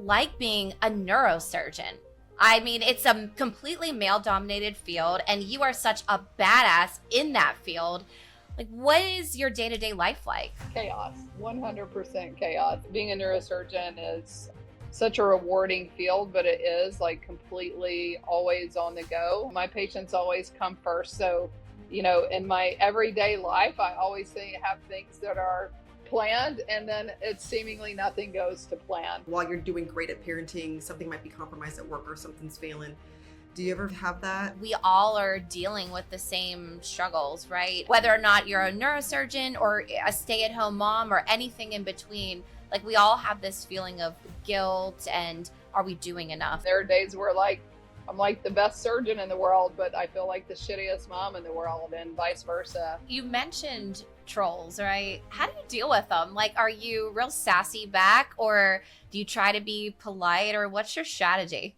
like being a neurosurgeon? I mean, it's a completely male-dominated field, and you are such a badass in that field. Like, what is your day-to-day life like? Chaos, 100% chaos. Being a neurosurgeon is such a rewarding field, but it is like completely always on the go. My patients always come first. So, you know, in my everyday life, I always have things that are planned, and then it's seemingly nothing goes to plan. While you're doing great at parenting, something might be compromised at work or something's failing. Do you ever have that? We all are dealing with the same struggles, right? Whether or not you're a neurosurgeon or a stay-at-home mom or anything in between, like we all have this feeling of guilt and are we doing enough? There are days where I'm like the best surgeon in the world, but I feel like the shittiest mom in the world, and vice versa. You mentioned trolls, right? How do you deal with them? Like, are you real sassy back, or do you try to be polite, or what's your strategy?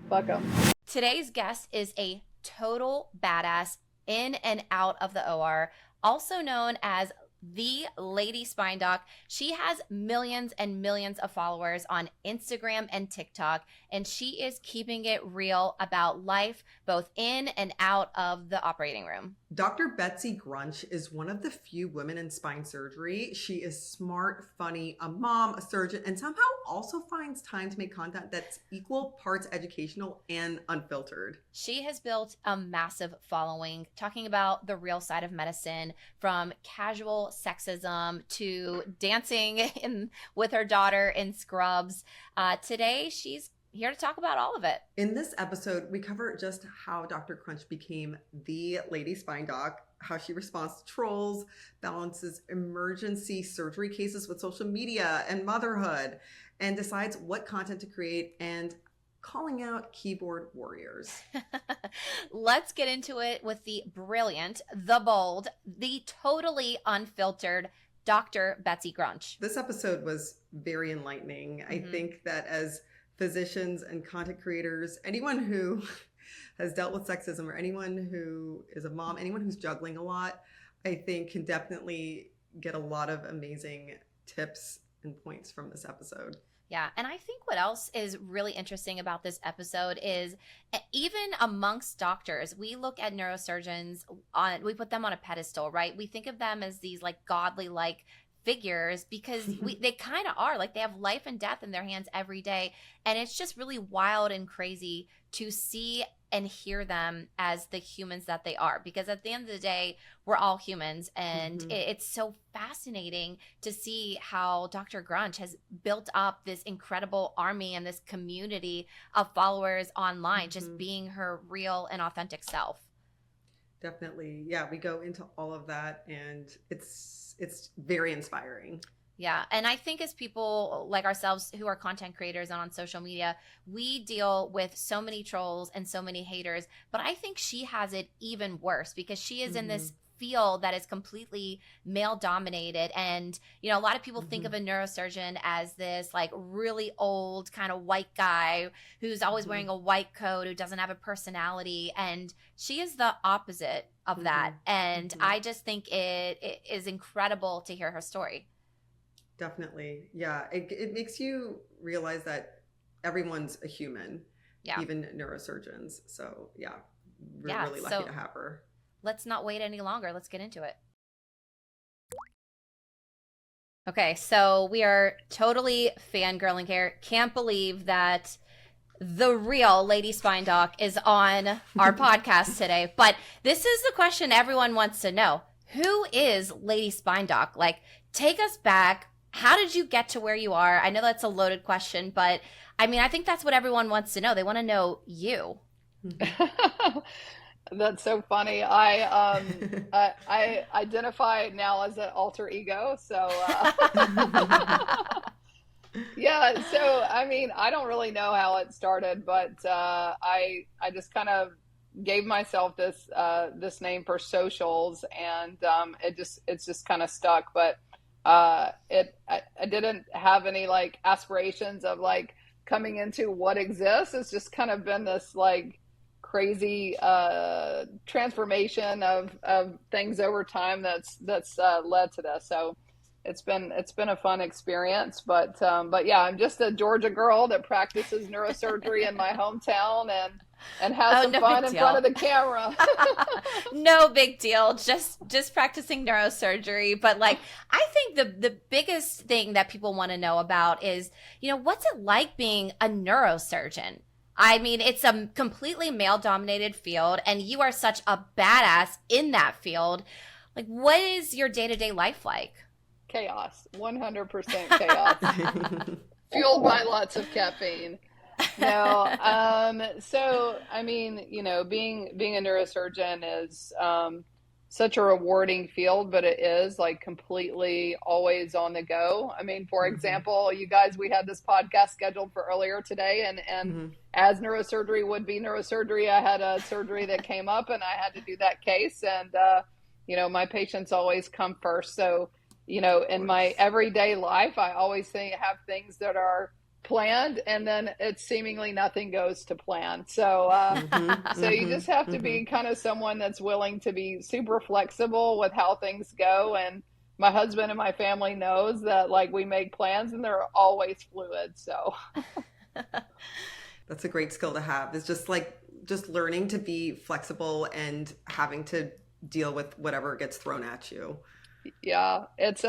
Fuck them. Today's guest is a total badass in and out of the OR, also known as the Lady Spine Doc. She has millions and millions of followers on Instagram and TikTok, and she is keeping it real about life both in and out of the operating room. Dr. Betsy Grunch is one of the few women in spine surgery. She is smart, funny, a mom, a surgeon, and somehow also finds time to make content that's equal parts educational and unfiltered. She has built a massive following talking about the real side of medicine, from casual sexism to dancing with her daughter in scrubs. Today, she's here to talk about all of it. In this episode, we cover just how Dr. Crunch became the Lady Spine Doc, how she responds to trolls, balances emergency surgery cases with social media and motherhood, and decides what content to create, and calling out keyboard warriors. Let's get into it with the brilliant, the bold, the totally unfiltered Dr. Betsy Grunch. This episode was very enlightening. I think that as physicians and content creators, anyone who has dealt with sexism, or anyone who is a mom, anyone who's juggling a lot, I think can definitely get a lot of amazing tips and points from this episode. Yeah, and I think what else is really interesting about this episode is even amongst doctors, we look at neurosurgeons we put them on a pedestal, right? We think of them as these like godly like figures because they kind of are. Like, they have life and death in their hands every day, and it's just really wild and crazy to see and hear them as the humans that they are, because at the end of the day, we're all humans, and it's so fascinating to see how Dr. Grunch has built up this incredible army and this community of followers online, just being her real and authentic self. Definitely. Yeah, we go into all of that, and it's very inspiring. Yeah. And I think as people like ourselves who are content creators and on social media, we deal with so many trolls and so many haters, but I think she has it even worse because she is in this field that is completely male dominated. And, you know, a lot of people think of a neurosurgeon as this like really old kind of white guy who's always wearing a white coat, who doesn't have a personality. And she is the opposite of that. And I just think it is incredible to hear her story. Definitely. Yeah. It makes you realize that everyone's a human, even neurosurgeons. So yeah, we're really lucky to have her. Let's not wait any longer. Let's get into it. Okay, so we are totally fangirling here. Can't believe that the real Lady Spine Doc is on our podcast today. But this is the question everyone wants to know. Who is Lady Spine Doc? Like, take us back. How did you get to where you are? I know that's a loaded question, but I mean, I think that's what everyone wants to know. They want to know you. That's so funny. I identify now as an alter ego. So yeah. So I mean, I don't really know how it started, but I just kind of gave myself this name for socials, and it's just kind of stuck. But I didn't have any like aspirations of like coming into what exists. It's just kind of been this like crazy transformation of things over time that's led to this. So it's been a fun experience, but yeah, I'm just a Georgia girl that practices neurosurgery in my hometown and has Oh, some no fun big in deal. front of the camera. No big deal. Just practicing neurosurgery. But like, I think the biggest thing that people want to know about is, what's it like being a neurosurgeon? I mean, it's a completely male dominated field, and you are such a badass in that field. Like, what is your day-to-day life like? Chaos, 100% chaos, fueled by lots of caffeine. No, so I mean, being a neurosurgeon is such a rewarding field, but it is like completely always on the go. I mean, for example, you guys, we had this podcast scheduled for earlier today, and as neurosurgery would be neurosurgery, I had a surgery that came up, and I had to do that case, and my patients always come first. So, in my everyday life, I always have things that are planned, and then it's seemingly nothing goes to plan. So so you just have to be kind of someone that's willing to be super flexible with how things go. And my husband and my family knows that, like, we make plans and they're always fluid. So that's a great skill to have. It's just learning to be flexible and having to deal with whatever gets thrown at you. Yeah, it's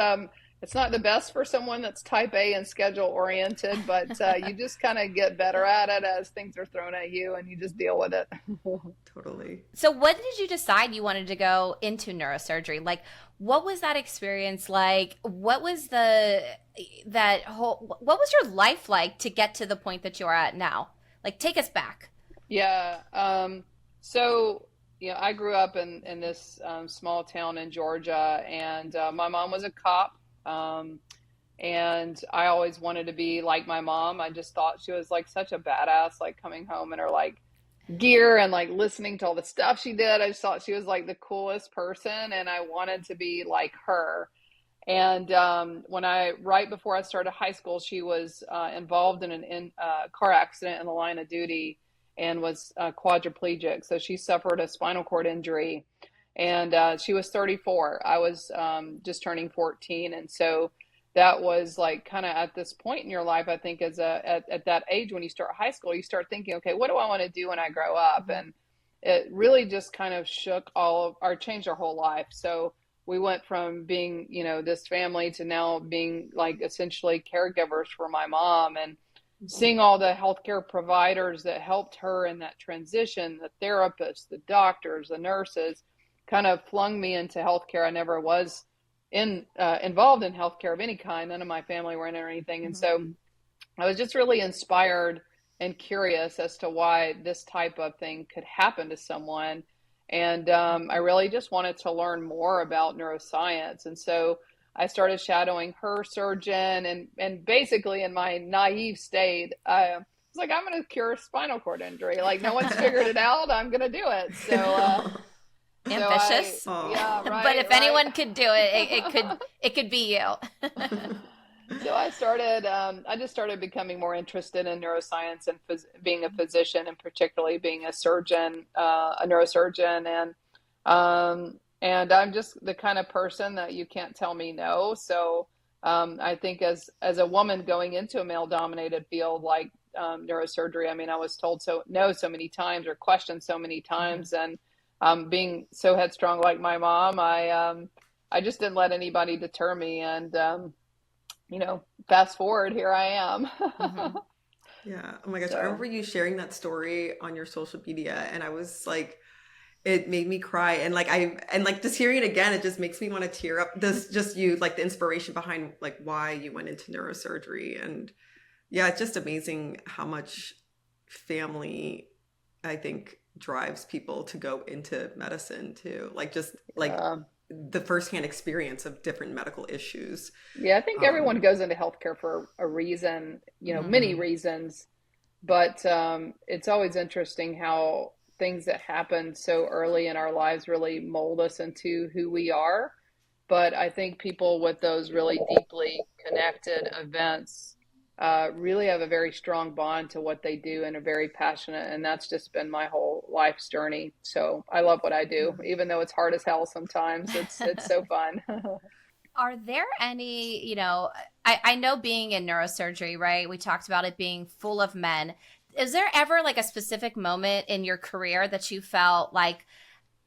not the best for someone that's type A and schedule oriented, but you just kind of get better at it as things are thrown at you, and you just deal with it. Totally. So when did you decide you wanted to go into neurosurgery? Like, what was that experience like? What was what was your life like to get to the point that you are at now? Like, take us back. Yeah. So, I grew up in this small town in Georgia, and my mom was a cop. And I always wanted to be like my mom. I just thought she was like such a badass, like coming home in her like gear and like listening to all the stuff she did. I just thought she was like the coolest person, and I wanted to be like her. And right before I started high school, she was involved in a car accident in the line of duty and was quadriplegic. So she suffered a spinal cord injury. And she was 34. I was just turning 14. And so that was like kind of at this point in your life, I think, at that age when you start high school, you start thinking, okay, what do I want to do when I grow up? And it really just kind of changed our whole life. So we went from being, this family to now being like essentially caregivers for my mom, and seeing all the healthcare providers that helped her in that transition, the therapists, the doctors, the nurses, kind of flung me into healthcare. I never was involved in healthcare of any kind. None of my family were in it or anything. And so I was just really inspired and curious as to why this type of thing could happen to someone. And I really just wanted to learn more about neuroscience. And so I started shadowing her surgeon, and basically in my naive state, I was like, I'm going to cure spinal cord injury. Like, no one's figured it out. I'm going to do it. So, ambitious. Yeah, right. But if anyone could do it, it could be you. So I just started becoming more interested in neuroscience and being a physician, and particularly being a surgeon, a neurosurgeon. And I'm just the kind of person that you can't tell me no. So I think as a woman going into a male dominated field like neurosurgery, I mean, I was told so many times, or questioned so many times. And being so headstrong like my mom, I just didn't let anybody deter me. And, fast forward, here I am. Yeah. Oh my gosh. I remember you sharing that story on your social media, and I was like, it made me cry. And just hearing it again, it just makes me want to tear up. The inspiration behind like why you went into neurosurgery. And yeah, it's just amazing how much family, I think, drives people to go into medicine too. The firsthand experience of different medical issues. Yeah, I think everyone goes into healthcare for a reason, many reasons, but it's always interesting how things that happen so early in our lives really mold us into who we are. But I think people with those really deeply connected events really have a very strong bond to what they do and are very passionate. And that's just been my whole life's journey. So I love what I do, even though it's hard as hell sometimes. It's so fun. Are there any, I know being in neurosurgery, right? We talked about it being full of men. Is there ever like a specific moment in your career that you felt like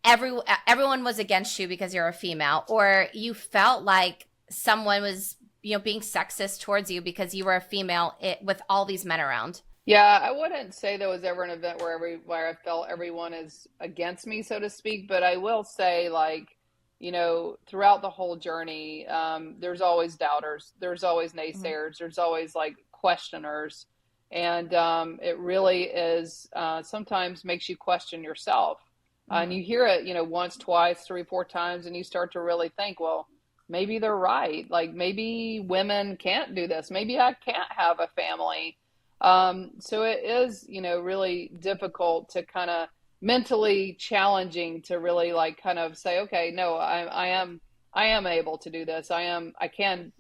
everyone was against you because you're a female, or you felt like someone was, being sexist towards you because you were a female with all these men around? Yeah, I wouldn't say there was ever an event where I felt everyone is against me, so to speak. But I will say, like, throughout the whole journey, there's always doubters, there's always naysayers, there's always like questioners, and it really is sometimes makes you question yourself. And you hear it, once, twice, three, four times, and you start to really think, well, maybe they're right. Like maybe women can't do this. Maybe I can't have a family. So it is, really difficult to kind of mentally challenging to really like kind of say, okay, no, I am able to do this. I can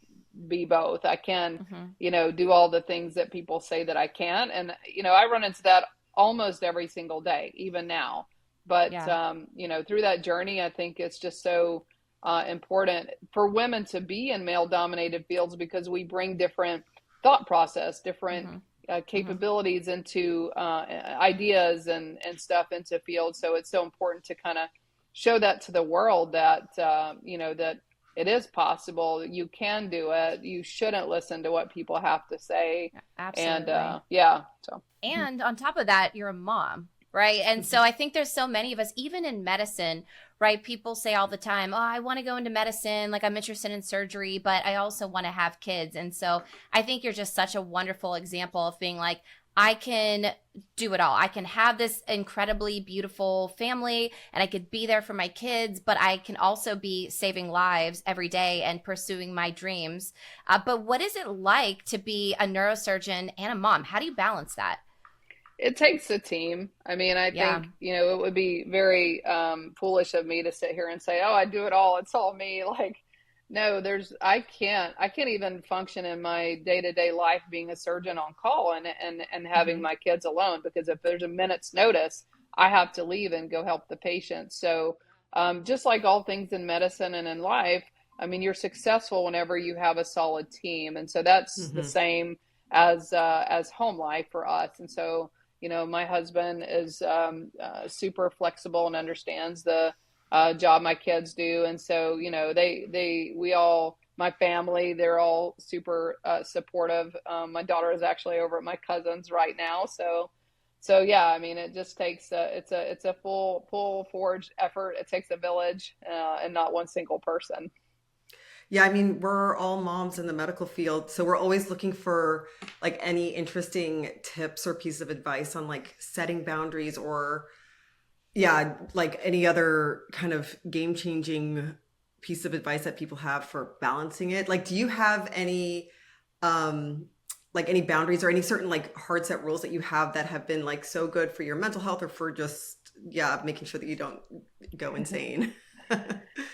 be both. I can, do all the things that people say that I can. And, I run into that almost every single day, even now. But, through that journey, I think it's just so important for women to be in male dominated fields because we bring different thought process, different capabilities into ideas and stuff into fields. So it's so important to kind of show that to the world that, that it is possible. You can do it. You shouldn't listen to what people have to say. Absolutely. And and on top of that, you're a mom, right? And so I think there's so many of us, even in medicine, right? People say all the time, oh, I want to go into medicine. Like I'm interested in surgery, but I also want to have kids. And so I think you're just such a wonderful example of being like, I can do it all. I can have this incredibly beautiful family and I could be there for my kids, but I can also be saving lives every day and pursuing my dreams. But what is it like to be a neurosurgeon and a mom? How do you balance that? it takes a team. I mean, I think, it would be very foolish of me to sit here and say, oh, I do it all. It's all me. Like, no, I can't even function in my day-to-day life being a surgeon on call and having my kids alone, because if there's a minute's notice, I have to leave and go help the patient. So just like all things in medicine and in life, I mean, you're successful whenever you have a solid team. And so that's the same as home life for us. And so, my husband is super flexible and understands the job my kids do. And so, my family, they're all super supportive. My daughter is actually over at my cousin's right now. So yeah, I mean, it just takes it's a full forged effort. It takes a village and not one single person. Yeah, I mean, we're all moms in the medical field, so we're always looking for like any interesting tips or pieces of advice on like setting boundaries or like any other kind of game-changing piece of advice that people have for balancing it. Like, do you have any like any boundaries or any certain like hard set rules that you have that have been like so good for your mental health or for just making sure that you don't go insane?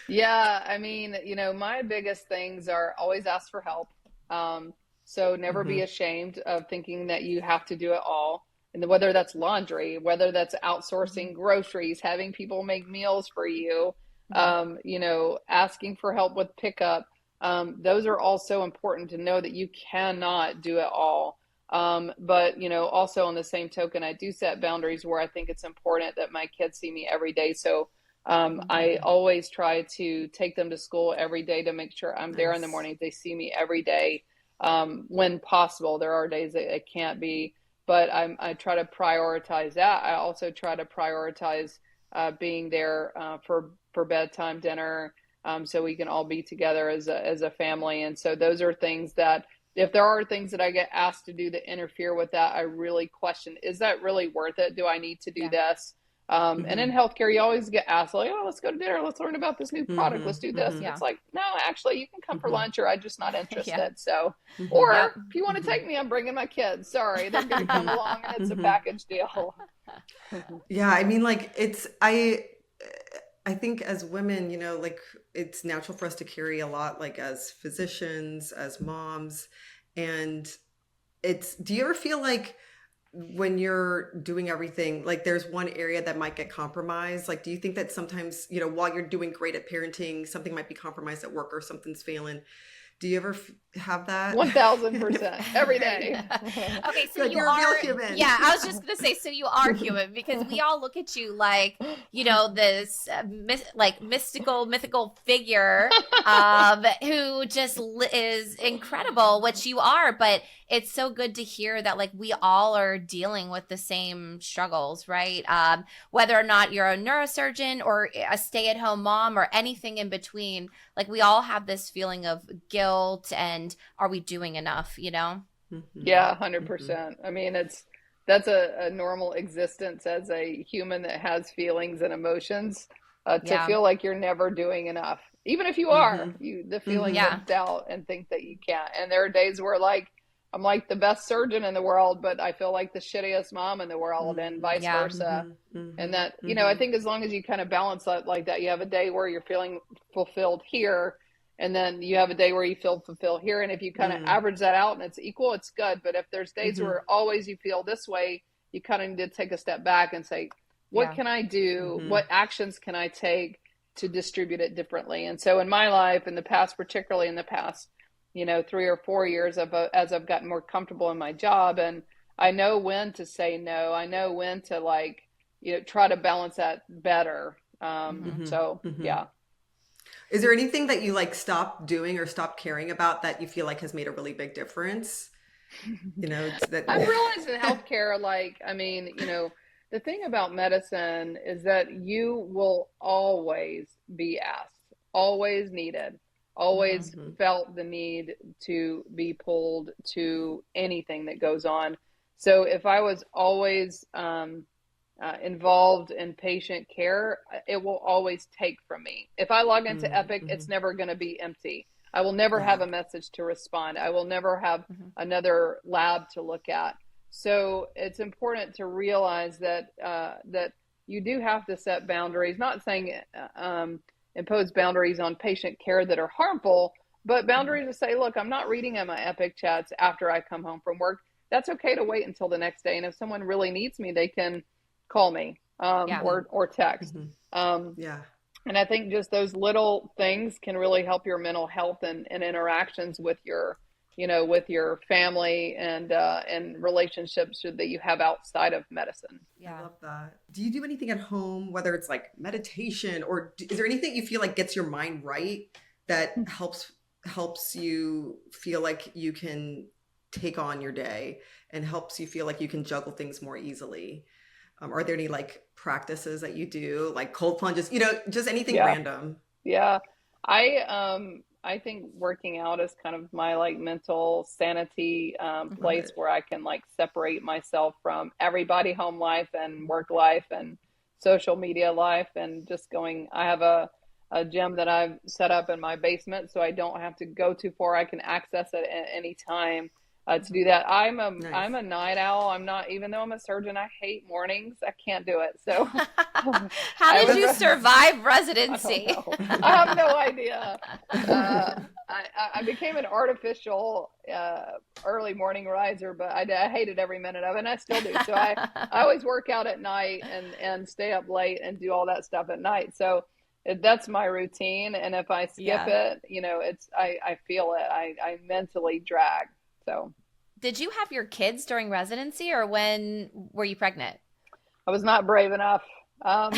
Yeah, I mean, my biggest things are always ask for help. So never be ashamed of thinking that you have to do it all. And whether that's laundry, whether that's outsourcing groceries, having people make meals for you, asking for help with pickup. Those are all so important to know that you cannot do it all. But, also on the same token, I do set boundaries where I think it's important that my kids see me every day. So I always try to take them to school every day to make sure I'm there in the morning. They see me every day when possible. There are days that it can't be, but I try to prioritize that. I also try to prioritize being there for bedtime, dinner, so we can all be together as a family. And so those are things that if there are things that I get asked to do that interfere with that, I really question, is that really worth it? Do I need to do this? And in healthcare, you always get asked like, oh, let's go to dinner. Let's learn about this new product. Let's do this. And it's like, no, actually you can come for lunch, or I'm just not interested. So, or if you want to take me, I'm bringing my kids. Sorry. They're going to come along and it's a package deal. Yeah. I mean, like I think as women, like it's natural for us to carry a lot, like as physicians, as moms, and do you ever feel like when you're doing everything, like there's one area that might get compromised. Like, do you think that sometimes, while you're doing great at parenting, something might be compromised at work or something's failing? Do you ever have that? 1000% every day. Okay, so Like, you you're a are real human. Yeah, I was just gonna say, so you are human, because we all look at you like, this mythical figure who just is incredible, which you are. But it's so good to hear that like we all are dealing with the same struggles, right? Whether or not you're a neurosurgeon or a stay-at-home mom or anything in between, like we all have this feeling of guilt and are we doing enough, Mm-hmm. Yeah, 100%. I mean, that's a normal existence as a human that has feelings and emotions, to feel like you're never doing enough. Even if you are, the feeling of doubt and think that you can't. And there are days where I'm like the best surgeon in the world, but I feel like the shittiest mom in the world, and vice versa. And that, I think as long as you kind of balance that like that, you have a day where you're feeling fulfilled here, and then you have a day where you feel fulfilled here. And if you kind of average that out and it's equal, it's good. But if there's days where always you feel this way, you kind of need to take a step back and say, what can I do? What actions can I take to distribute it differently? And so in my life, in the past, particularly in the past, 3 or 4 years as I've gotten more comfortable in my job, and I know when to say no. I know when to try to balance that better. So yeah. Is there anything that you stopped doing or stopped caring about that you feel like has made a really big difference? I've realized in healthcare, the thing about medicine is that you will always be asked, always needed, always felt the need to be pulled to anything that goes on. So if I was always involved in patient care, it will always take from me. If I log into Epic, it's never going to be empty. I will never have a message to respond. I will never have another lab to look at. So it's important to realize that that you do have to set boundaries. Not saying impose boundaries on patient care that are harmful, but boundaries to say, look, I'm not reading at my Epic chats after I come home from work. That's okay to wait until the next day. And if someone really needs me, they can call me or text. And I think just those little things can really help your mental health and interactions with your with your family and relationships that you have outside of medicine. I love that. Do you do anything at home, whether it's like meditation, or is there anything you feel like gets your mind right that helps you feel like you can take on your day and helps you feel like you can juggle things more easily? Are there any practices that you do, like cold plunges, just anything random? Yeah. I think working out is kind of my mental sanity place where I can separate myself from everybody home life and work life and social media life, and just I have a gym that I've set up in my basement, so I don't have to go too far. I can access it at any time. To do that. I'm a night owl. I'm not, even though I'm a surgeon, I hate mornings. I can't do it. So how did you survive residency? I have no idea. I became an artificial early morning riser, but I hated every minute of it, and I still do. So I always work out at night and stay up late and do all that stuff at night. So that's my routine. And if I skip it, I feel it. I mentally drag. So, did you have your kids during residency, or when were you pregnant? I was not brave enough. That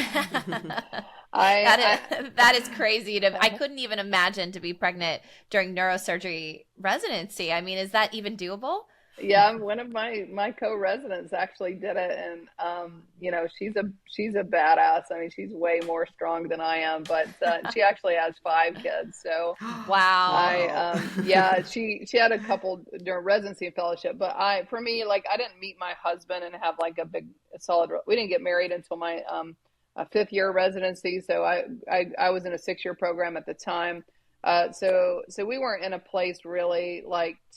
is crazy. I couldn't even imagine to be pregnant during neurosurgery residency. I mean, is that even doable? Yeah, one of my co-residents actually did it, and she's a badass. I mean, she's way more strong than I am, but she actually has 5 kids. So wow. She had a couple during residency and fellowship, but for me, I didn't meet my husband and have a big solid. We didn't get married until my 5th year residency. So I was in a 6-year program at the time. So we weren't in a place really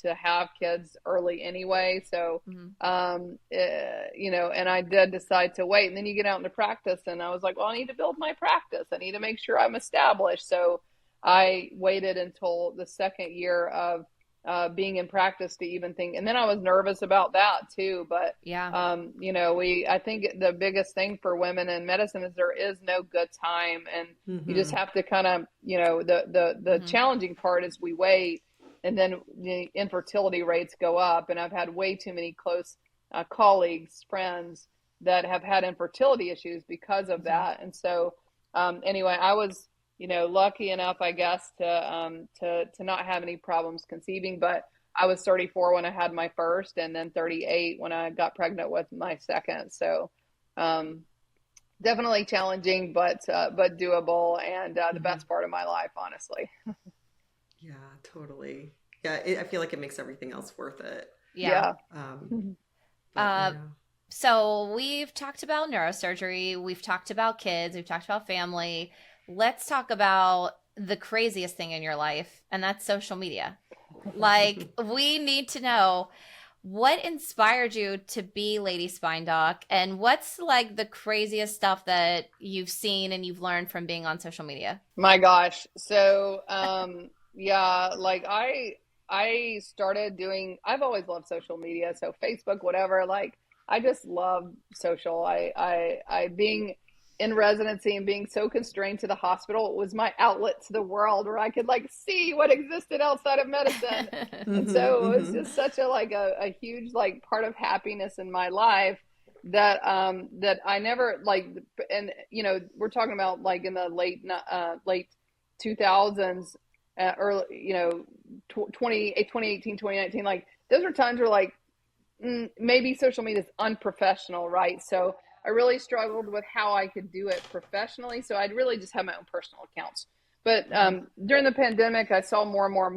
to have kids early anyway. So, and I did decide to wait, and then you get out into practice, and I was like, well, I need to build my practice. I need to make sure I'm established. So I waited until the 2nd year of being in practice to even think. And then I was nervous about that too. But, Yeah. I think the biggest thing for women in medicine is there is no good time. And you just have to kind of, the challenging part is we wait, and then the infertility rates go up. And I've had way too many close colleagues, friends that have had infertility issues because of that. And so, anyway, I was, lucky enough, I guess, to not have any problems conceiving, but I was 34 when I had my first, and then 38 when I got pregnant with my second. So, definitely challenging, but doable, and the best part of my life, honestly. Yeah, totally. Yeah, I feel like it makes everything else worth it. Yeah. But, So we've talked about neurosurgery, we've talked about kids, we've talked about family. Let's talk about the craziest thing in your life, and that's social media. Like, we need to know what inspired you to be Lady Spine Doc, and what's like the craziest stuff that you've seen and you've learned from being on social media? My gosh. So, yeah, like I started doing, I've always loved social media. So Facebook, whatever, like I just love social. I being in residency and being so constrained to the hospital, it was my outlet to the world where I could like see what existed outside of medicine. And so it was just such a huge like part of happiness in my life that that I never like. And we're talking about like in the late 2000s, early 2018, 2019, like those were times where like maybe social media is unprofessional, right? So I really struggled with how I could do it professionally. So I'd really just have my own personal accounts. But during the pandemic, I saw more and more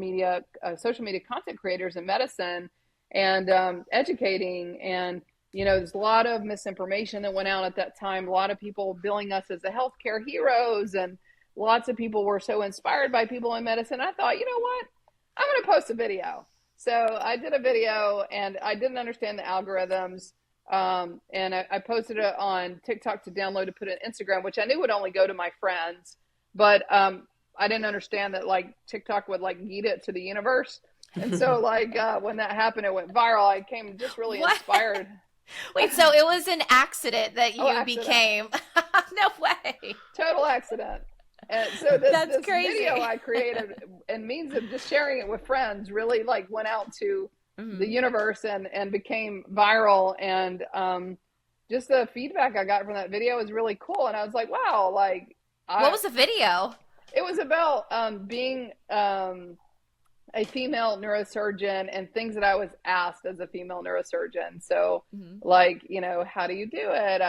social media content creators in medicine and educating. And, there's a lot of misinformation that went out at that time. A lot of people billing us as the healthcare heroes. And lots of people were so inspired by people in medicine. I thought, you know what? I'm going to post a video. So I did a video, and I didn't understand the algorithms. And I posted it on TikTok to download to put it on Instagram, which I knew would only go to my friends. But I didn't understand that like TikTok would like yeet it to the universe. And so like when that happened, it went viral. I came just really inspired. Wait, so it was an accident that you became? No way. Total accident. And so this crazy. video I created and means of just sharing it with friends really like went out to the universe and became viral. And just the feedback I got from that video was really cool. And I was like, wow, like what was the video? It was about being a female neurosurgeon and things that I was asked as a female neurosurgeon. So like, how do you do it?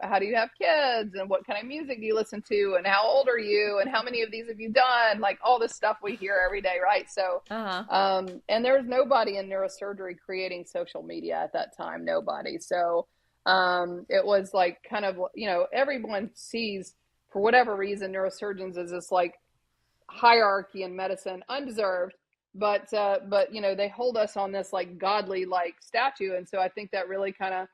How do you have kids, and what kind of music do you listen to, and how old are you, and how many of these have you done? Like all this stuff we hear every day. Right. So, and there was nobody in neurosurgery creating social media at that time, nobody. So, it was like kind of, everyone sees for whatever reason, neurosurgeons as this like hierarchy in medicine, undeserved, but they hold us on this like godly like statue. And so I think that really kind of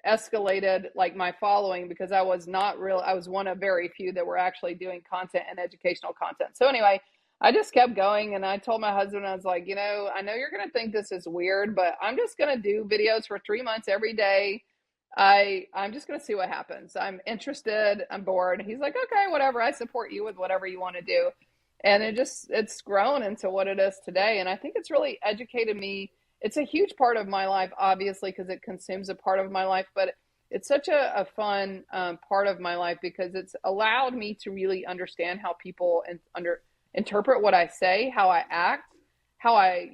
escalated like my following, because I was one of very few that were actually doing content and educational content. So anyway, I just kept going, and I told my husband, I was like, I know you're going to think this is weird, but I'm just going to do videos for 3 months every day. I'm just going to see what happens. I'm interested. I'm bored. He's like, okay, whatever. I support you with whatever you want to do. And it's grown into what it is today. And I think it's really educated me. It's a huge part of my life, obviously, because it consumes a part of my life, but it's such a fun part of my life, because it's allowed me to really understand how people interpret what I say, how I act, how I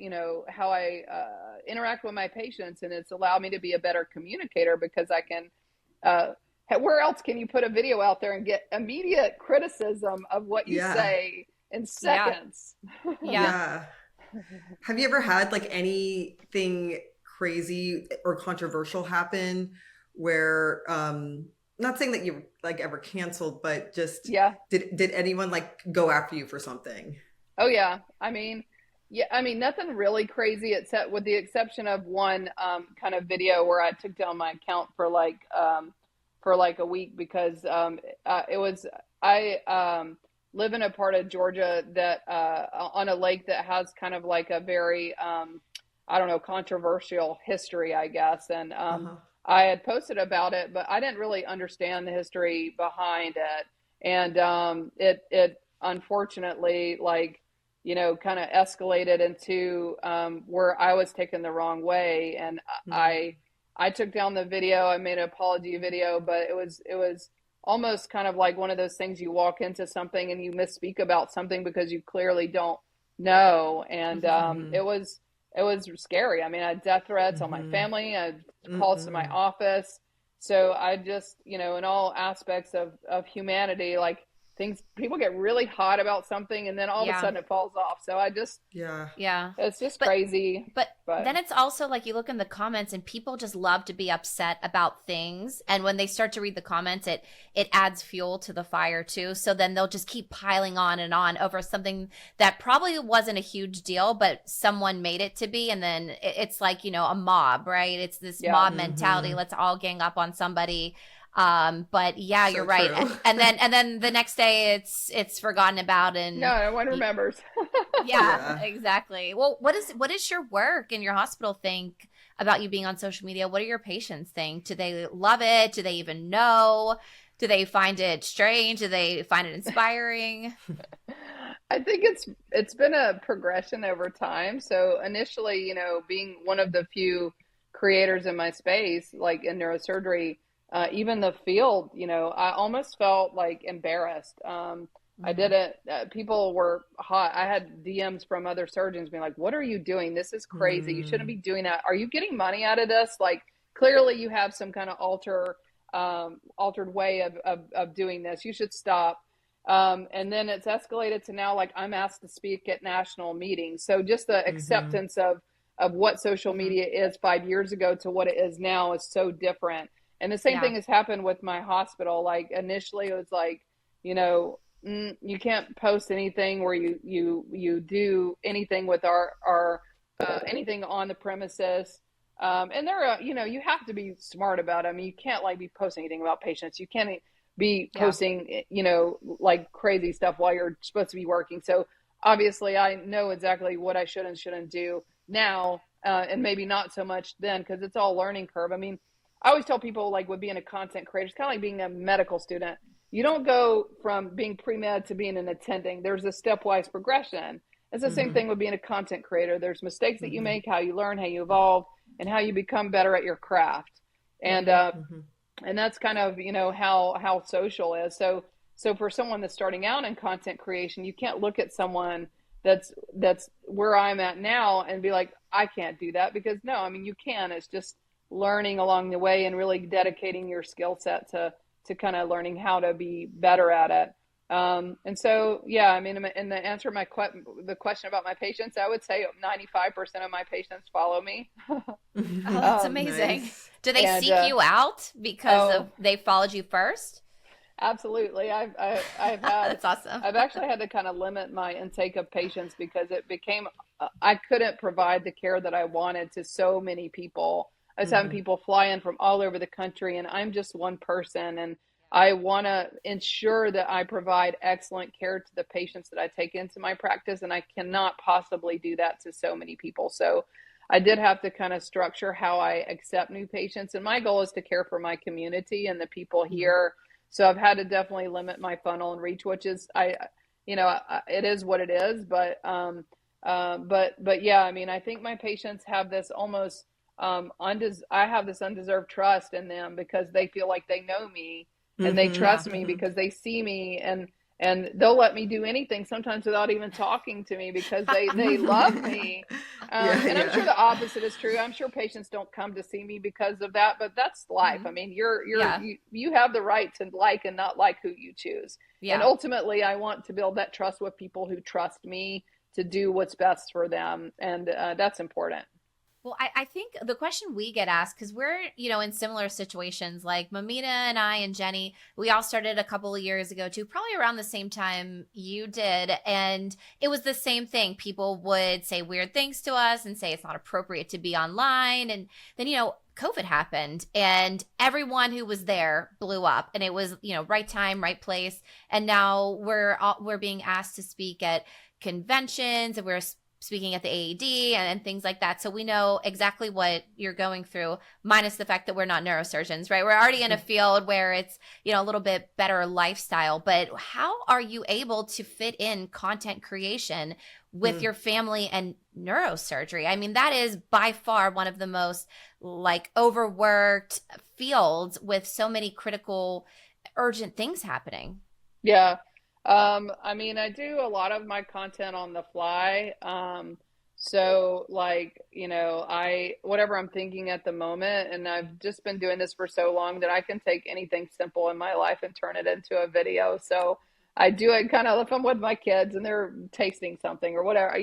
interact with my patients. And it's allowed me to be a better communicator, because I can, where else can you put a video out there and get immediate criticism of what you say in seconds? Yeah. Have you ever had like anything crazy or controversial happen where, not saying that you like ever canceled, but just, did anyone like go after you for something? Oh yeah. I mean, nothing really crazy, except with the exception of one kind of video where I took down my account for like a week, because live in a part of Georgia that on a lake that has kind of like a very I don't know, controversial history, I guess. And I had posted about it, but I didn't really understand the history behind it. And it unfortunately, like, you know, kind of escalated into where I was taken the wrong way. And I took down the video. I made an apology video, but it was almost kind of like one of those things, you walk into something and you misspeak about something because you clearly don't know. And it was scary. I mean, I had death threats on my family. I had calls to my office. So I just, you know, in all aspects of humanity, like, people get really hot about something and then all of a sudden it falls off. So I just, it's just crazy. But then it's also like, you look in the comments and people just love to be upset about things. And when they start to read the comments, it adds fuel to the fire too. So then they'll just keep piling on and on over something that probably wasn't a huge deal, but someone made it to be. And then it's like, you know, a mob, right? It's this mob mentality. Let's all gang up on somebody. But yeah, so you're right. And then the next day it's forgotten about, and no one remembers. Yeah, exactly. Well, what is your work and your hospital think about you being on social media? What do your patients think? Do they love it? Do they even know? Do they find it strange? Do they find it inspiring? I think it's been a progression over time. So initially, you know, being one of the few creators in my space, like in neurosurgery, even the field, you know, I almost felt like embarrassed. I didn't, people were hot. I had DMs from other surgeons being like, what are you doing? This is crazy. You shouldn't be doing that. Are you getting money out of this? Like, clearly you have some kind of altered way of doing this. You should stop. And then it's escalated to now, like, I'm asked to speak at national meetings. So just the acceptance of what social media is 5 years ago to what it is now is so different. And the same thing has happened with my hospital. Like, initially it was like, you know, you can't post anything where you do anything with our anything on the premises. And there are, you know, you have to be smart about it. I mean, you can't like be posting anything about patients. You can't be posting, you know, like crazy stuff while you're supposed to be working. So obviously I know exactly what I should and shouldn't do now, and maybe not so much then, because it's all learning curve. I mean, I always tell people, like, with being a content creator, it's kind of like being a medical student. You don't go from being pre-med to being an attending. There's a stepwise progression. It's the same thing with being a content creator. There's mistakes that you make, how you learn, how you evolve, and how you become better at your craft. And and that's kind of, you know, how social is. So for someone that's starting out in content creation, you can't look at someone that's where I'm at now and be like, I can't do that, because no, I mean, you can. It's just learning along the way and really dedicating your skill set to kind of learning how to be better at it. And so, yeah, I mean, in the answer to the question about my patients, I would say 95% of my patients follow me. Oh, that's amazing. Nice. Do they seek you out because they followed you first? Absolutely. I've had, that's awesome. I've actually had to kind of limit my intake of patients because it became, I couldn't provide the care that I wanted to so many people. I was having people fly in from all over the country, and I'm just one person, and I want to ensure that I provide excellent care to the patients that I take into my practice, and I cannot possibly do that to so many people. So I did have to kind of structure how I accept new patients, and my goal is to care for my community and the people here. So I've had to definitely limit my funnel and reach, which is, it is what it is. But yeah, I mean, I think my patients have this almost, I have this undeserved trust in them because they feel like they know me and they trust me because they see me, and they'll let me do anything sometimes without even talking to me because they love me. And I'm sure the opposite is true. I'm sure patients don't come to see me because of that, but that's life. I mean, you have the right to like and not like who you choose. And ultimately I want to build that trust with people who trust me to do what's best for them. And that's important. Well, I think the question we get asked, because we're, in similar situations, like Mamina and I and Jenny, we all started a couple of years ago too, probably around the same time you did. And it was the same thing. People would say weird things to us and say it's not appropriate to be online. And then, COVID happened and everyone who was there blew up, and it was, right time, right place. And now we're being asked to speak at conventions, and we're speaking at the AED and things like that. So we know exactly what you're going through, minus the fact that we're not neurosurgeons, right? We're already in a field where it's, a little bit better lifestyle. But how are you able to fit in content creation with your family and neurosurgery? I mean, that is by far one of the most overworked fields with so many critical, urgent things happening. Yeah. I mean, I do a lot of my content on the fly. So whatever I'm thinking at the moment, and I've just been doing this for so long that I can take anything simple in my life and turn it into a video. So I do it kind of if I'm with my kids and they're tasting something or whatever,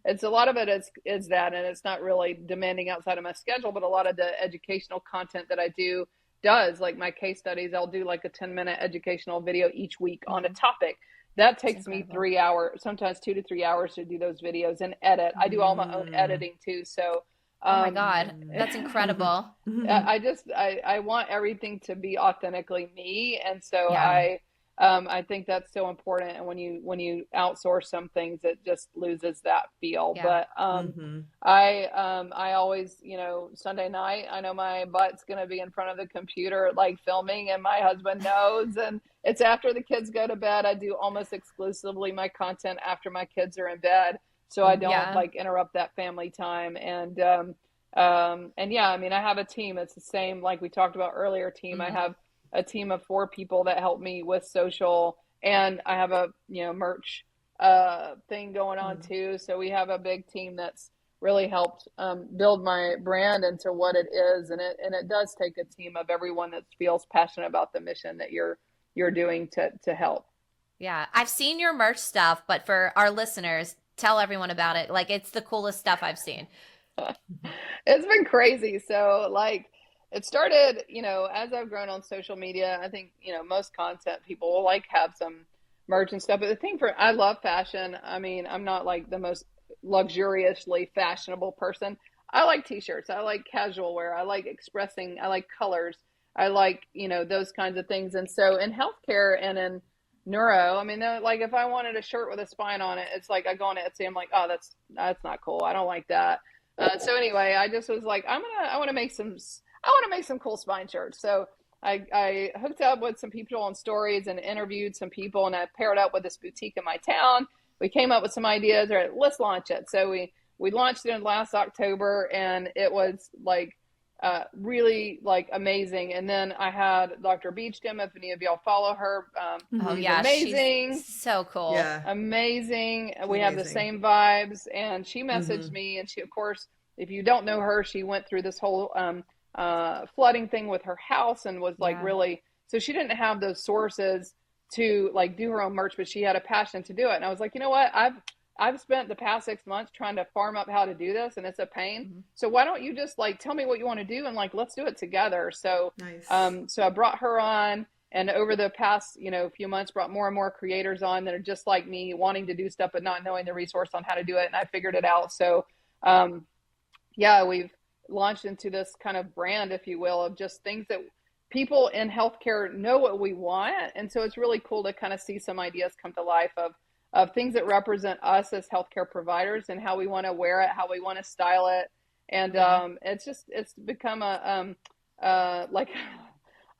it's a lot of it is that, and it's not really demanding outside of my schedule, but a lot of the educational content that I do does, like my case studies, I'll do like a 10-minute educational video each week on a topic. That takes me 3 hours, sometimes 2 to 3 hours to do those videos and edit. I do all my own editing too. So, oh my God, that's incredible. I want everything to be authentically me. And so I think that's so important. And when you outsource some things, it just loses that feel. Yeah. But I always, Sunday night, I know my butt's going to be in front of the computer, filming, and my husband knows. And it's after the kids go to bed. I do almost exclusively my content after my kids are in bed, so I don't interrupt that family time. And I mean, I have a team. It's the same like we talked about earlier. Team. I have a team of 4 people that help me with social, and I have a merch thing going on too. So we have a big team that's really helped build my brand into what it is, and it does take a team of everyone that feels passionate about the mission that you're doing to help. Yeah, I've seen your merch stuff, but for our listeners, tell everyone about it. It's the coolest stuff I've seen. It's been crazy. So it started, as I've grown on social media. I think, most content people will have some merch and stuff. But the thing I love fashion. I mean, I'm not the most luxuriously fashionable person. I like t-shirts. I like casual wear. I like expressing. I like colors. I like, those kinds of things. And so in healthcare and in neuro, I mean, if I wanted a shirt with a spine on it, it's I go on Etsy. I'm oh, that's not cool. I don't like that. So anyway, I just was I want to make some cool spine shirts. So I hooked up with some people on Stories and interviewed some people, and I paired up with this boutique in my town. We came up with some ideas. All right, let's launch it. So we launched it in last October, and it was really amazing. And then I had Dr. Beachdam, if any of y'all follow her. She's amazing. She's so cool. Yeah. Amazing. We have the same vibes. And she messaged me, and she, of course, if you don't know her, she went through this whole flooding thing with her house, and was really, so she didn't have those sources to do her own merch, but she had a passion to do it. And I was like, you know what? I've spent the past 6 months trying to farm up how to do this, and it's a pain. So why don't you just tell me what you want to do, and let's do it together. So, nice. So I brought her on, and over the past, few months, brought more and more creators on that are just like me, wanting to do stuff, but not knowing the resource on how to do it. And I figured it out. So, we've launched into this kind of brand, if you will, of just things that people in healthcare know what we want. And so it's really cool to kind of see some ideas come to life of things that represent us as healthcare providers, and how we want to wear it, how we want to style it. And it's become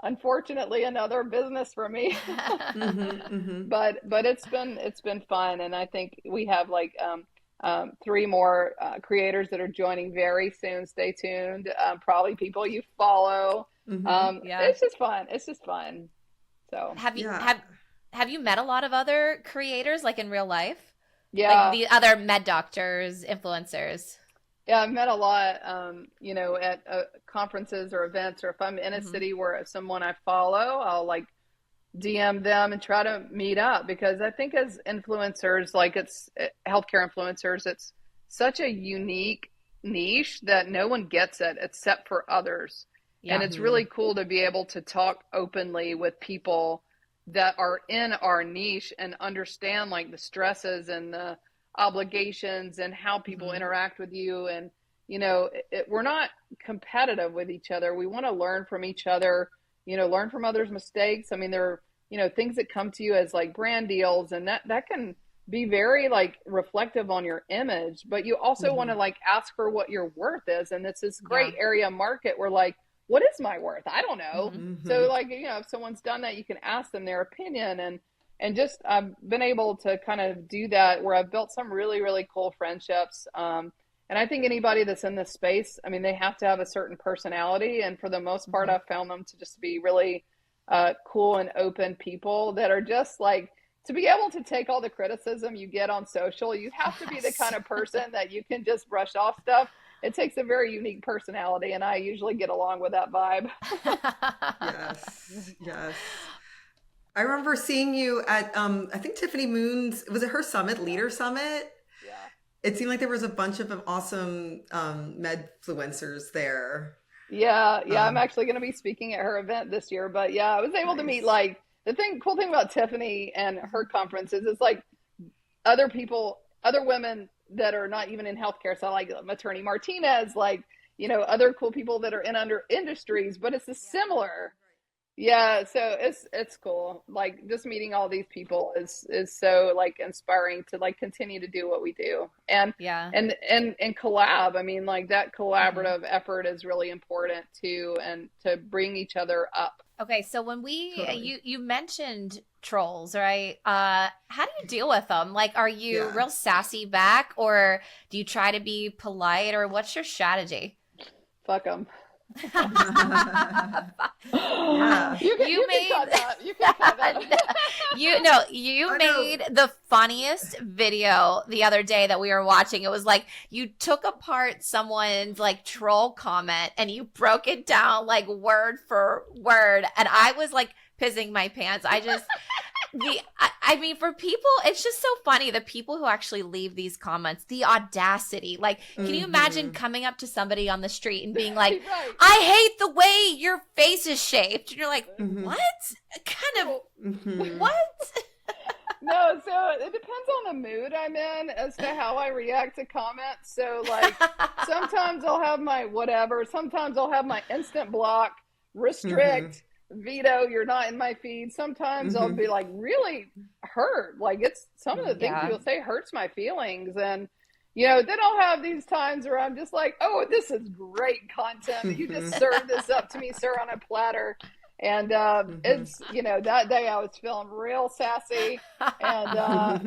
unfortunately another business for me. But it's been fun. And I think we have 3 more creators that are joining very soon. Stay tuned. Probably people you follow. It's just fun. So have you met a lot of other creators in real life? Yeah. The other med doctors, influencers? Yeah, I've met a lot, at conferences or events, or if I'm in a city where someone I follow, I'll DM them and try to meet up, because I think as influencers, it's healthcare influencers, it's such a unique niche that no one gets it except for others. Yeah. And it's really cool to be able to talk openly with people that are in our niche and understand the stresses and the obligations and how people interact with you. And, we're not competitive with each other. We want to learn from each other, learn from others' mistakes. I mean, there are, things that come to you as like brand deals, and that can be very like reflective on your image, but you also want to like ask for what your worth is. And it's this great area market where like, what is my worth? I don't know. So like, if someone's done that, you can ask them their opinion, and just, I've been able to kind of do that where I've built some really, really cool friendships. And I think anybody that's in this space, I mean, they have to have a certain personality. And for the most part, I've found them to just be really cool and open people that are just like, to be able to take all the criticism you get on social, you have to be the kind of person that you can just brush off stuff. It takes a very unique personality, and I usually get along with that vibe. Yes. I remember seeing you at, I think Tiffany Moon's, was it her summit, Leader Summit? Yeah. It seemed like there was a bunch of awesome medfluencers there. Yeah. I'm actually going to be speaking at her event this year, but I was able to meet like, cool thing about Tiffany and her conferences is like other women that are not even in healthcare. So like Maternity Martinez, like, other cool people that are in other industries, but it's a similar. Yeah. So it's cool. Like just meeting all these people is so like inspiring to like continue to do what we do and collab. I mean, like that collaborative effort is really important too, and to bring each other up. Okay, so when you mentioned trolls, right? How do you deal with them? Like, are you real sassy back, or do you try to be polite, or what's your strategy? Fuck them. You can cut that. You made the funniest video the other day that we were watching. It was like you took apart someone's like troll comment and you broke it down like word for word, and I was like pissing my pants. I mean, for people, it's just so funny. The people who actually leave these comments, the audacity. Like, can you imagine coming up to somebody on the street and being like, I hate the way your face is shaped. And you're like, what? Kind of, what? No, so it depends on the mood I'm in as to how I react to comments. So, like, sometimes I'll have my whatever. Sometimes I'll have my instant block, restrict, veto, you're not in my feed. Sometimes I'll be like really hurt. Like it's some of the things people say hurts my feelings. And, then I'll have these times where I'm just like, oh, this is great content. You just served this up to me, sir, on a platter. And it's, that day I was feeling real sassy. And I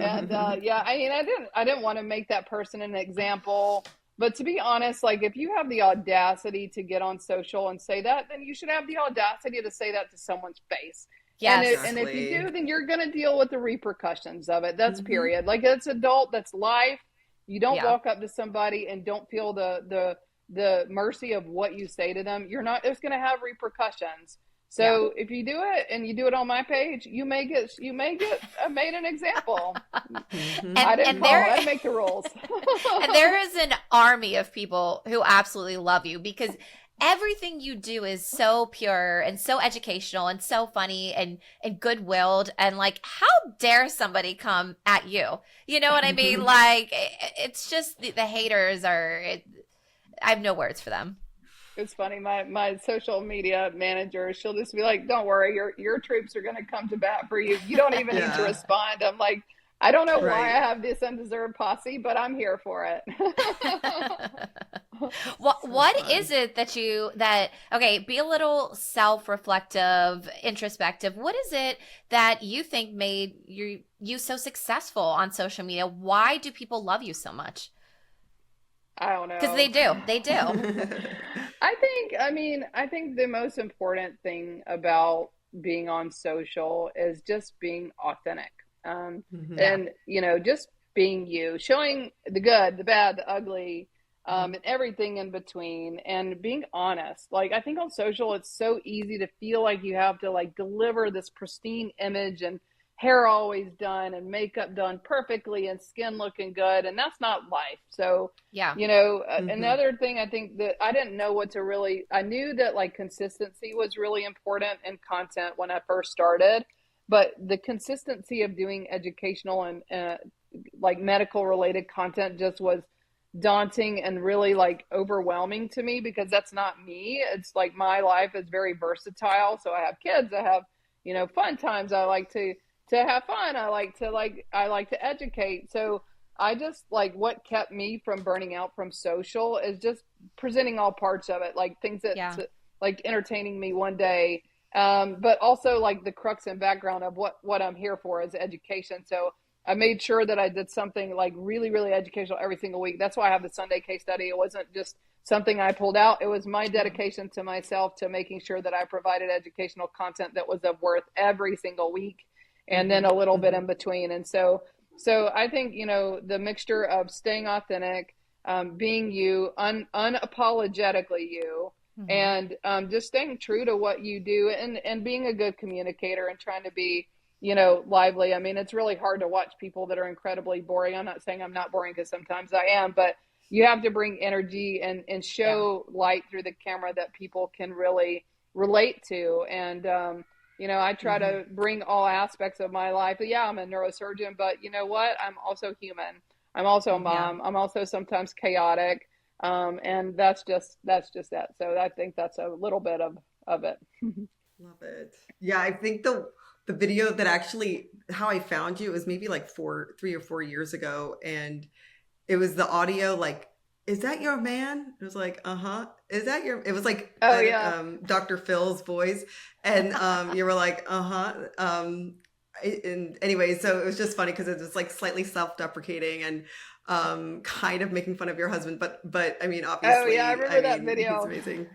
didn't want to make that person an example. But to be honest, like if you have the audacity to get on social and say that, then you should have the audacity to say that to someone's face. Yes. And if you do, then you're going to deal with the repercussions of it. That's period. Like it's adult, that's life. You don't walk up to somebody and don't feel the mercy of what you say to them. It's going to have repercussions. So if you do it and you do it on my page, you may get made an example. I didn't make the rules. And there is an army of people who absolutely love you because everything you do is so pure and so educational and so funny and good-willed. And like, how dare somebody come at you? You know what I mean? Like, it's just the haters I have no words for them. It's funny. My social media manager, she'll just be like, don't worry, your troops are going to come to bat for you. You don't even need to respond. I'm like, I don't know why I have this undeserved posse, but I'm here for it. What is it okay, be a little self-reflective, introspective. What is it that you think made you so successful on social media? Why do people love you so much? I don't know. Because they do. I think the most important thing about being on social is just being authentic. And, just being you, showing the good, the bad, the ugly, and everything in between, and being honest. Like, I think on social, it's so easy to feel like you have to like deliver this pristine image and hair always done and makeup done perfectly and skin looking good. And that's not life. So, another thing I think that I didn't know I knew that like consistency was really important in content when I first started, but the consistency of doing educational and like medical related content just was daunting and really like overwhelming to me, because that's not me. It's like my life is very versatile. So I have kids, I have, fun times. I like to have fun. I like to educate. So I just like, what kept me from burning out from social is just presenting all parts of it, like things that like entertaining me one day. But also like the crux and background of what I'm here for is education. So I made sure that I did something like really, really educational every single week. That's why I have the Sunday case study. It wasn't just something I pulled out. It was my dedication to myself to making sure that I provided educational content that was of worth every single week, and then a little bit in between. And so I think, the mixture of staying authentic, being you, unapologetically you, and just staying true to what you do, and being a good communicator and trying to be, lively. I mean, it's really hard to watch people that are incredibly boring. I'm not saying I'm not boring, because sometimes I am, but you have to bring energy and show light through the camera that people can really relate to. And, I try to bring all aspects of my life. But I'm a neurosurgeon, but you know what? I'm also human. I'm also a mom. I'm also sometimes chaotic. And that's just that. So I think that's a little bit of it. Love it. Yeah. I think the video that actually, how I found you, was maybe like 3 or 4 years ago. And it was the audio, like, is that your man? It was like, is that your, it was like, Dr. Phil's voice. And, you were like, and anyway, so it was just funny because it was like slightly self-deprecating and, kind of making fun of your husband, but I mean, obviously, I remember that video. He's amazing.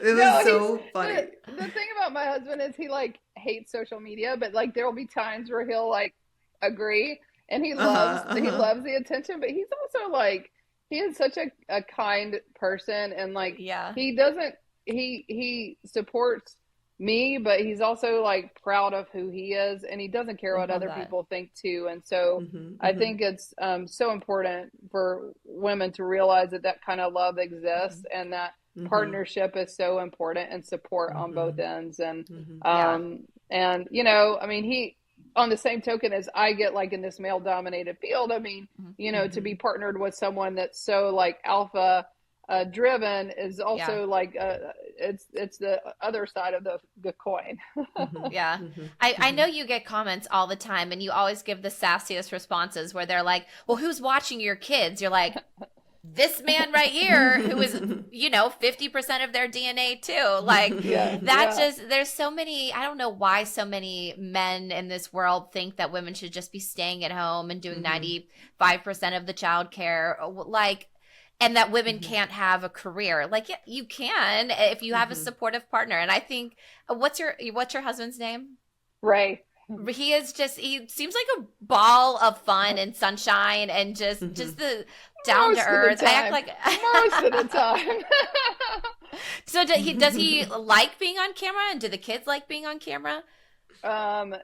It was so funny. The thing about my husband is he like hates social media, but like there'll be times where he'll like agree, and he loves the attention, but he's also like, he is such a kind person, and like he supports me, but he's also like proud of who he is, and he doesn't care what other people think too. And so I think it's so important for women to realize that kind of love exists, and that partnership is so important, and support on both ends. And and I mean, he, on the same token as I get like in this male dominated field, I mean, to be partnered with someone that's so like alpha driven is also like it's the other side of the coin. I know you get comments all the time, and you always give the sassiest responses where they're like, well, who's watching your kids? You're like, this man right here, who is 50% of their DNA too. Like just, there's so many, I don't know why so many men in this world think that women should just be staying at home and doing 95% of the child care, like, and that women can't have a career. Like, you can if you have a supportive partner. And I think, what's your husband's name? Ray. He seems like a ball of fun and sunshine, and just the down to earth. I act like most of the time. So does he like being on camera, and do the kids like being on camera?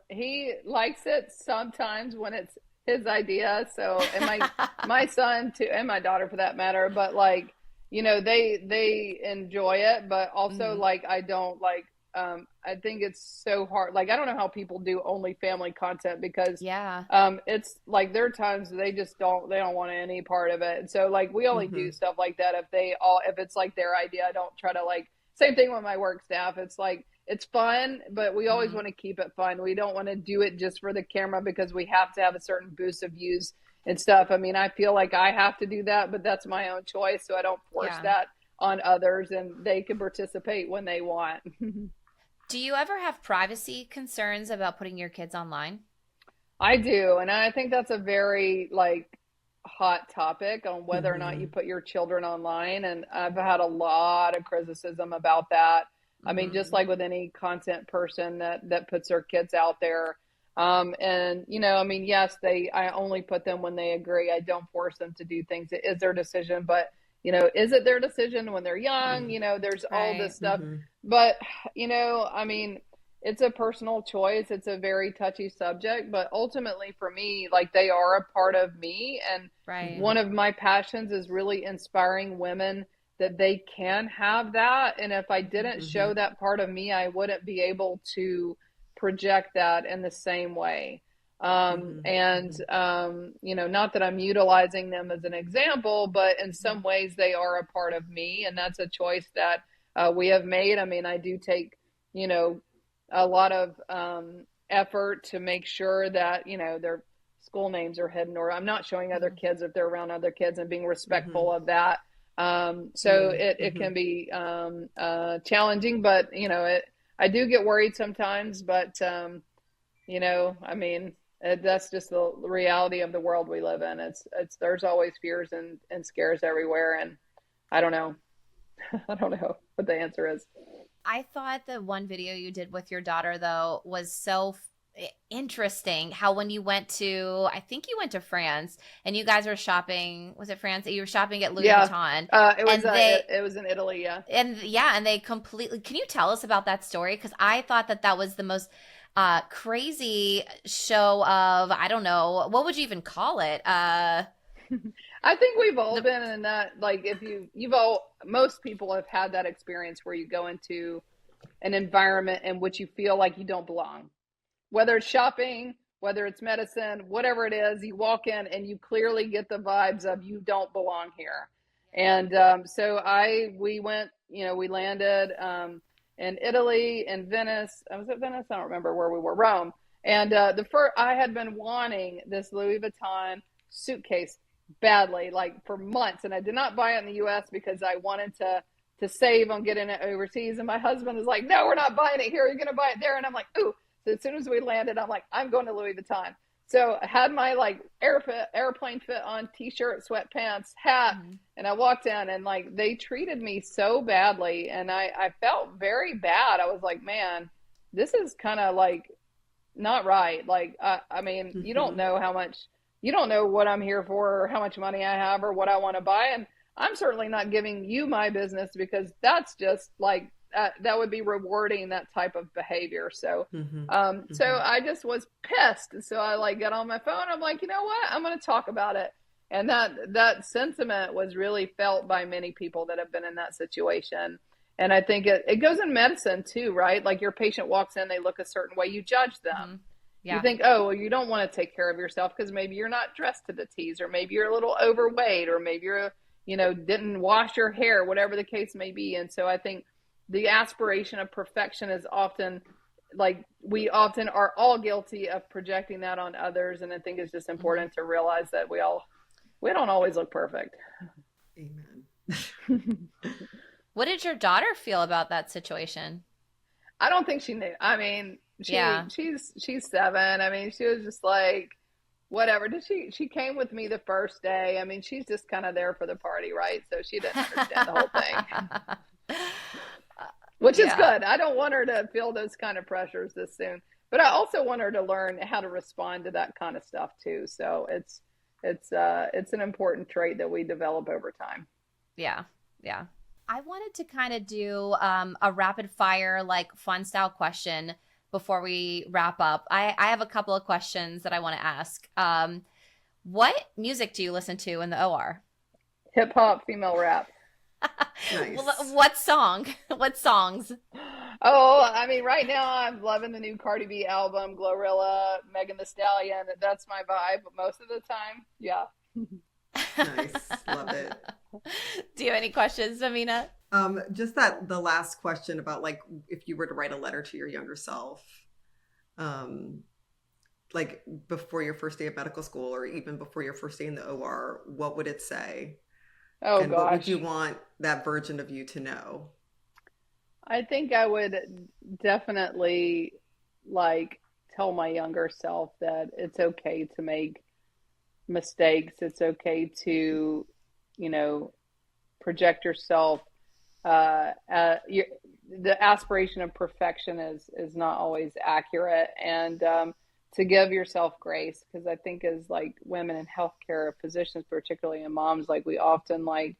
He likes it sometimes when it's his idea. So, and my son too, and my daughter for that matter, but like, they enjoy it, but also like, I don't like, I think it's so hard. Like, I don't know how people do only family content, because it's like, there are times they don't want any part of it. And so like, we only do stuff like that if it's like their idea. I don't try to like, same thing with my work staff. It's like, it's fun, but we always want to keep it fun. We don't want to do it just for the camera because we have to have a certain boost of views and stuff. I mean, I feel like I have to do that, but that's my own choice. So I don't force that on others, and they can participate when they want. Do you ever have privacy concerns about putting your kids online? I do. And I think that's a very like hot topic on whether or not you put your children online. And I've had a lot of criticism about that. I mean, just like with any content person that puts their kids out there. And, I mean, yes, I only put them when they agree. I don't force them to do things. It is their decision, but is it their decision when they're young? There's all this stuff, but, I mean, it's a personal choice. It's a very touchy subject, but ultimately for me, like, they are a part of me. And one of my passions is really inspiring women that they can have that. And if I didn't show that part of me, I wouldn't be able to project that in the same way. And, not that I'm utilizing them as an example, but in some ways they are a part of me. And that's a choice that we have made. I mean, I do take, a lot of effort to make sure that, their school names are hidden, or I'm not showing other kids if they're around other kids, and being respectful of that. It can be challenging, but, I do get worried sometimes, but, I mean, that's just the reality of the world we live in. There's always fears and scares everywhere. And I don't know. I don't know what the answer is. I thought the one video you did with your daughter, though, was so interesting. How when you went to, I think you went to France, and you guys were shopping. Was it France? You were shopping at Louis Vuitton. It was in Italy. Yeah. And they completely. Can you tell us about that story? Because I thought that was the most crazy show of, I don't know, what would you even call it? I think we've all been in that, like, if most people have had that experience where you go into an environment in which you feel like you don't belong, whether it's shopping, whether it's medicine, whatever it is, you walk in and you clearly get the vibes of you don't belong here. And we went, we landed in Italy, in Venice. Was it Venice? I don't remember where we were. Rome. And I had been wanting this Louis Vuitton suitcase badly, like for months, and I did not buy it in the U.S. because I wanted to save on getting it overseas. And my husband is like, "No, we're not buying it here. You're going to buy it there." And I'm like, "Ooh!" So as soon as we landed, I'm like, "I'm going to Louis Vuitton." So I had my like airplane fit on t-shirt, sweatpants, hat, and I walked in, and like they treated me so badly, and I felt very bad. I was like, "Man, this is kind of like not right." Like, I mean, you don't know you don't know what I'm here for, or how much money I have, or what I want to buy. And I'm certainly not giving you my business, because that's just like, that would be rewarding that type of behavior. So, so I just was pissed. So I like got on my phone. I'm like, you know what? I'm going to talk about it. And that sentiment was really felt by many people that have been in that situation. And I think it goes in medicine too, right? Like your patient walks in, they look a certain way, you judge them. Yeah. You think, oh, well, you don't want to take care of yourself because maybe you're not dressed to the T's, or maybe you're a little overweight, or maybe you're, didn't wash your hair, whatever the case may be. And so I think the aspiration of perfection is often, like, we often are all guilty of projecting that on others. And I think it's just important to realize that we don't always look perfect. Amen. What did your daughter feel about that situation? I don't think she knew. I mean, she's 7. I mean, she was just like, whatever. She came with me the first day. I mean, she's just kind of there for the party, right? So she didn't understand the whole thing, which is good. I don't want her to feel those kind of pressures this soon, but I also want her to learn how to respond to that kind of stuff too. So it's an important trait that we develop over time. Yeah. Yeah. I wanted to kind of do a rapid fire, like fun style question before we wrap up. I have a couple of questions that I want to ask. What music do you listen to in the OR? Hip hop, female rap. Nice. What song? What songs? Oh, I mean, right now I'm loving the new Cardi B album, Glorilla, Megan Thee Stallion. That's my vibe most of the time. Yeah. Nice. Love it. Do you have any questions, Amina? Just the last question about, like, if you were to write a letter to your younger self, like before your first day of medical school, or even before your first day in the OR, what would it say? Oh, and gosh. What would you want that version of you to know? I think I would definitely like tell my younger self that it's okay to make mistakes. It's okay to, project yourself. The aspiration of perfection is not always accurate, and to give yourself grace, because I think as like women in healthcare, physicians, particularly, and moms, like we often like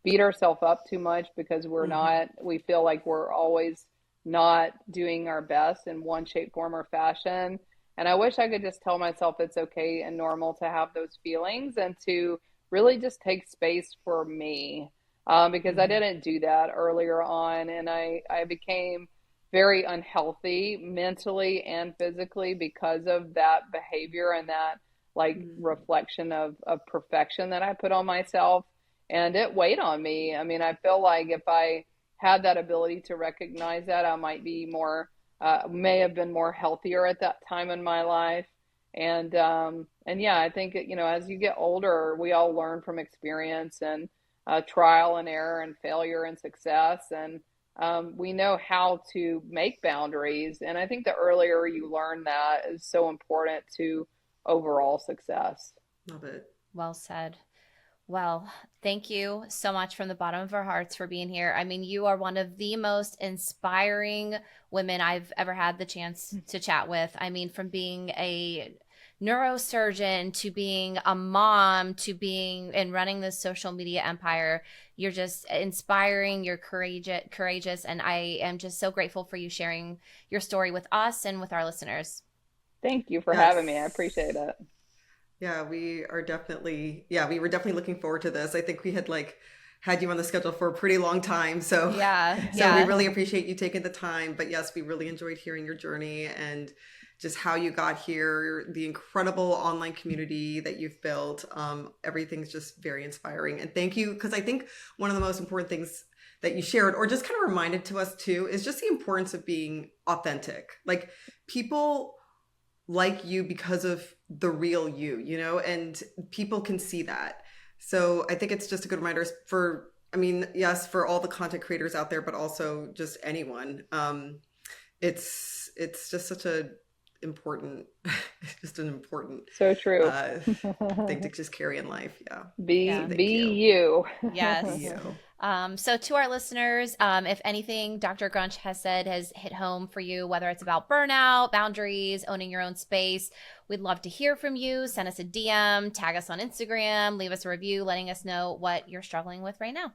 beat ourselves up too much because we feel like we're always not doing our best in one shape, form, or fashion. And I wish I could just tell myself it's okay and normal to have those feelings, and to really just take space for me, because I didn't do that earlier on. And I became very unhealthy mentally and physically because of that behavior and that like reflection of perfection that I put on myself. And it weighed on me. I mean, I feel like if I had that ability to recognize that, I might be more, may have been more healthier at that time in my life. And yeah, I think, you know, as you get older, we all learn from experience and trial and error and failure and success. And we know how to make boundaries. And I think the earlier you learn that is so important to overall success. Love it. Well said. Well, thank you so much from the bottom of our hearts for being here. I mean, you are one of the most inspiring women I've ever had the chance to chat with. I mean, from being a neurosurgeon to being a mom to being and running this social media empire, you're just inspiring. You're courageous, and I am just so grateful for you sharing your story with us and with our listeners. Thank you for having me. I appreciate it. Yeah, we were definitely looking forward to this. I think we had had you on the schedule for a pretty long time. So we really appreciate you taking the time. But yes, we really enjoyed hearing your journey and just how you got here, the incredible online community that you've built. Everything's just very inspiring. And thank you, because I think one of the most important things that you shared or just kind of reminded to us too is just the importance of being authentic. Like, people like you because of the real you, you know, and people can see that. So I think it's just a good reminder for all the content creators out there, but also just anyone. It's just such a important, so true thing to just carry in life. Be you. Yes. Be you. So to our listeners, if anything Dr. Grunch has said has hit home for you, whether it's about burnout, boundaries, owning your own space, we'd love to hear from you. Send us a DM, tag us on Instagram, leave us a review letting us know what you're struggling with right now.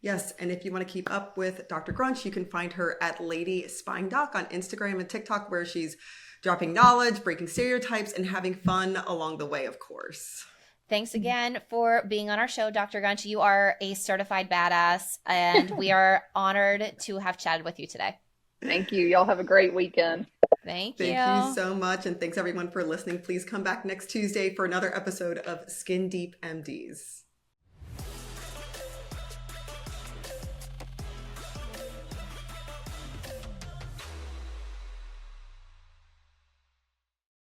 Yes, and if you want to keep up with Dr. Grunch, you can find her at Lady Spine Doc on Instagram and TikTok, where she's dropping knowledge, breaking stereotypes, and having fun along the way, of course. Thanks again for being on our show, Dr. Grunch. You are a certified badass, and we are honored to have chatted with you today. Thank you. Y'all have a great weekend. Thank you. Thank you so much, and thanks everyone for listening. Please come back next Tuesday for another episode of Skin Deep MDs.